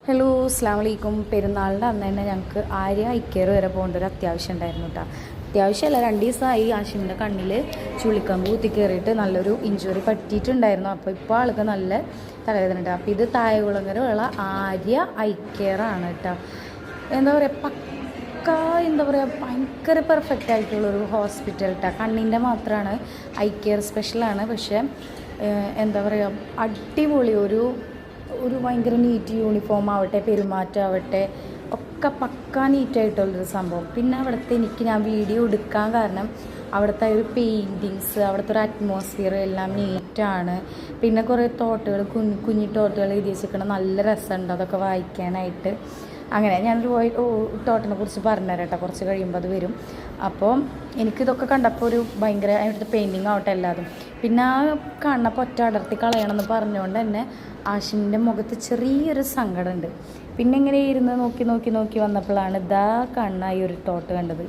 Hello അസ്സലാമു അലൈക്കും. പെരുന്നാളിൻ്റെ അന്ന് തന്നെ ഞങ്ങൾക്ക് ആര്യ ഐക്കർ വരെ പോകേണ്ട ഒരു അത്യാവശ്യം ഉണ്ടായിരുന്നു കേട്ടോ. അത്യാവശ്യമല്ല, 2 ദിവസമായി ആശിമിൻ്റെ കണ്ണിൽ ചുള്ളിക്കമ്പ് കുത്തി കയറിയിട്ട് നല്ലൊരു ഇഞ്ചുറി പറ്റിയിട്ടുണ്ടായിരുന്നു. അപ്പോൾ ഇപ്പോൾ ആൾക്ക് നല്ല തലവേദന ഉണ്ട്. അപ്പോൾ ഇത് തായകുളങ്ങരയുള്ള ആര്യ ഐക്കറാണ് കേട്ടോ. എന്താ പറയുക, എന്താ പറയുക, ഭയങ്കര പെർഫെക്റ്റ് ആയിട്ടുള്ളൊരു ഹോസ്പിറ്റൽ കേട്ടോ. കണ്ണിൻ്റെ മാത്രമാണ് ഐക്കർ സ്പെഷ്യലാണ്. പക്ഷേ എന്താ പറയുക, അടിപൊളി ഒരു ഭയങ്കര നീറ്റ് യൂണിഫോം ആവട്ടെ, പെരുമാറ്റമാവട്ടെ, ഒക്കെ പക്കാ നീറ്റായിട്ടുള്ളൊരു സംഭവം. പിന്നെ അവിടുത്തെ ഞാൻ വീഡിയോ എടുക്കാൻ കാരണം അവിടുത്തെ ഒരു പെയിൻറ്റിങ്സ്, അവിടുത്തെ ഒരു അറ്റ്മോസ്ഫിയർ എല്ലാം നീറ്റാണ്. പിന്നെ കുറേ തോട്ടുകൾ, കുഞ്ഞി തോട്ടുകൾ എഴുതി വെച്ചിരിക്കണം, നല്ല രസമുണ്ട് അതൊക്കെ വായിക്കാനായിട്ട്. അങ്ങനെ ഞാനൊരു തോട്ടിനെ കുറിച്ച് പറഞ്ഞുതരാം കേട്ടോ, കുറച്ച് കഴിയുമ്പോൾ അത് വരും. അപ്പോൾ എനിക്കിതൊക്കെ കണ്ടപ്പോൾ ഒരു ഭയങ്കര അവിടുത്തെ പെയിൻറ്റിങ് ആവട്ടെ എല്ലാതും. പിന്നെ ആ കണ്ണപ്പോൾ ഒറ്റ അടർത്തി കളയണമെന്ന് പറഞ്ഞുകൊണ്ട് തന്നെ ആഷിമിൻ്റെ മുഖത്ത് ചെറിയൊരു സങ്കടമുണ്ട്. പിന്നെ ഇങ്ങനെ ഇരുന്ന് നോക്കി വന്നപ്പോഴാണ് ഇതാ കണ്ണായി ഒരു തോട്ട് കണ്ടത്.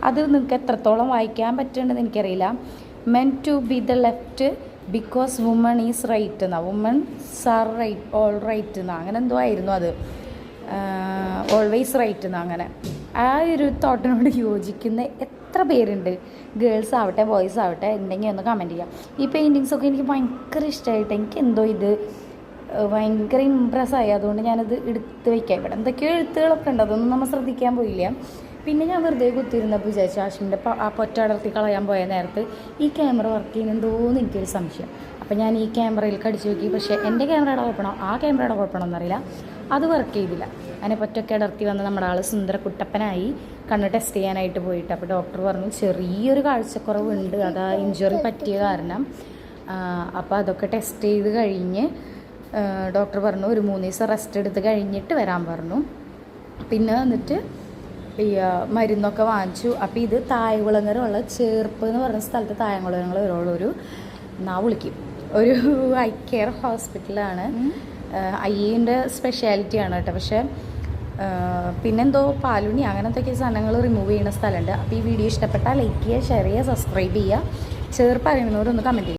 അത് നിങ്ങൾക്ക് എത്രത്തോളം വായിക്കാൻ പറ്റുന്നുണ്ടെന്ന് എനിക്കറിയില്ല. Men to be the left because woman is right എന്നാ, womans are right, all right എന്നാ, അങ്ങനെ എന്തോ ആയിരുന്നു അത്, ഓൾവേസ് റൈറ്റ് എന്നാ. അങ്ങനെ ആ ഒരു തോട്ടിനോട് യോജിക്കുന്ന എത്ര പേരുണ്ട്, ഗേൾസ് ആവട്ടെ ബോയ്സ് ആവട്ടെ, ഉണ്ടെങ്കിൽ ഒന്ന് കമൻറ്റ് ചെയ്യാം. ഈ പെയിൻറ്റിങ്സൊക്കെ എനിക്ക് ഭയങ്കര ഇഷ്ടമായിട്ട്, എനിക്ക് എന്തോ ഇത് ഭയങ്കര ഇമ്പ്രസ്സായി. അതുകൊണ്ട് ഞാനത് എടുത്ത് വയ്ക്കാം. ഇവിടെ എന്തൊക്കെയോ എഴുത്തുകളൊക്കെ ഉണ്ട്, അതൊന്നും നമ്മൾ ശ്രദ്ധിക്കാൻ പോയില്ല. പിന്നെ ഞാൻ വെറുതെ കുത്തിയിരുന്നപ്പോൾ വിചാരിച്ചു, ആഷിമിൻ്റെ ആ പൊറ്റ അടർത്തി കളയാൻ പോയ നേരത്ത് ഈ ക്യാമറ വർക്ക് ചെയ്യുന്നുണ്ടോയെന്ന് എനിക്കൊരു സംശയം. അപ്പോൾ ഞാൻ ഈ ക്യാമറയിൽ കടിച്ചു നോക്കി. പക്ഷേ എൻ്റെ ക്യാമറയുടെ കുഴപ്പമാണോ ആ ക്യാമറയുടെ കുഴപ്പമാണോ എന്നറിയില്ല, അത് വർക്ക് ചെയ്തില്ല. അങ്ങനെ പൊറ്റൊക്കെ അടർത്തി വന്ന് നമ്മുടെ ആൾ സുന്ദര കുട്ടപ്പനായി കണ്ണ് ടെസ്റ്റ് ചെയ്യാനായിട്ട് പോയിട്ട്. അപ്പോൾ ഡോക്ടർ പറഞ്ഞു ചെറിയൊരു കാഴ്ചക്കുറവുണ്ട്, അതാ ഇഞ്ചുറി പറ്റിയ കാരണം. അപ്പോൾ അതൊക്കെ ടെസ്റ്റ് ചെയ്ത് കഴിഞ്ഞ് ഡോക്ടർ പറഞ്ഞു ഒരു 3 ദിവസം റെസ്റ്റ് എടുത്ത് കഴിഞ്ഞിട്ട് വരാൻ പറഞ്ഞു. പിന്നെ വന്നിട്ട് ഈ മരുന്നൊക്കെ വാങ്ങിച്ചു. അപ്പോൾ ഇത് തായകുളങ്ങരയുള്ള ചേർപ്പ് എന്ന് പറഞ്ഞ സ്ഥലത്ത് തായകുളങ്ങരയുള്ളൊരു വിളിക്കും ഒരു ഐ കെയർ ഹോസ്പിറ്റലാണ്. ഐൻ്റെ സ്പെഷ്യാലിറ്റിയാണ് കേട്ടോ. പക്ഷേ പിന്നെന്തോ പാലുണി അങ്ങനത്തെ സാധനങ്ങൾ റിമൂവ് ചെയ്യുന്ന സ്ഥലമുണ്ട്. അപ്പോൾ ഈ വീഡിയോ ഇഷ്ടപ്പെട്ടാൽ ലൈക്ക് ചെയ്യുക, ഷെയർ ചെയ്യുക, സബ്സ്ക്രൈബ് ചെയ്യുക. ചേർപ്പ് അറിയുന്നവരൊന്ന് കമൻറ്റ് ചെയ്യുക.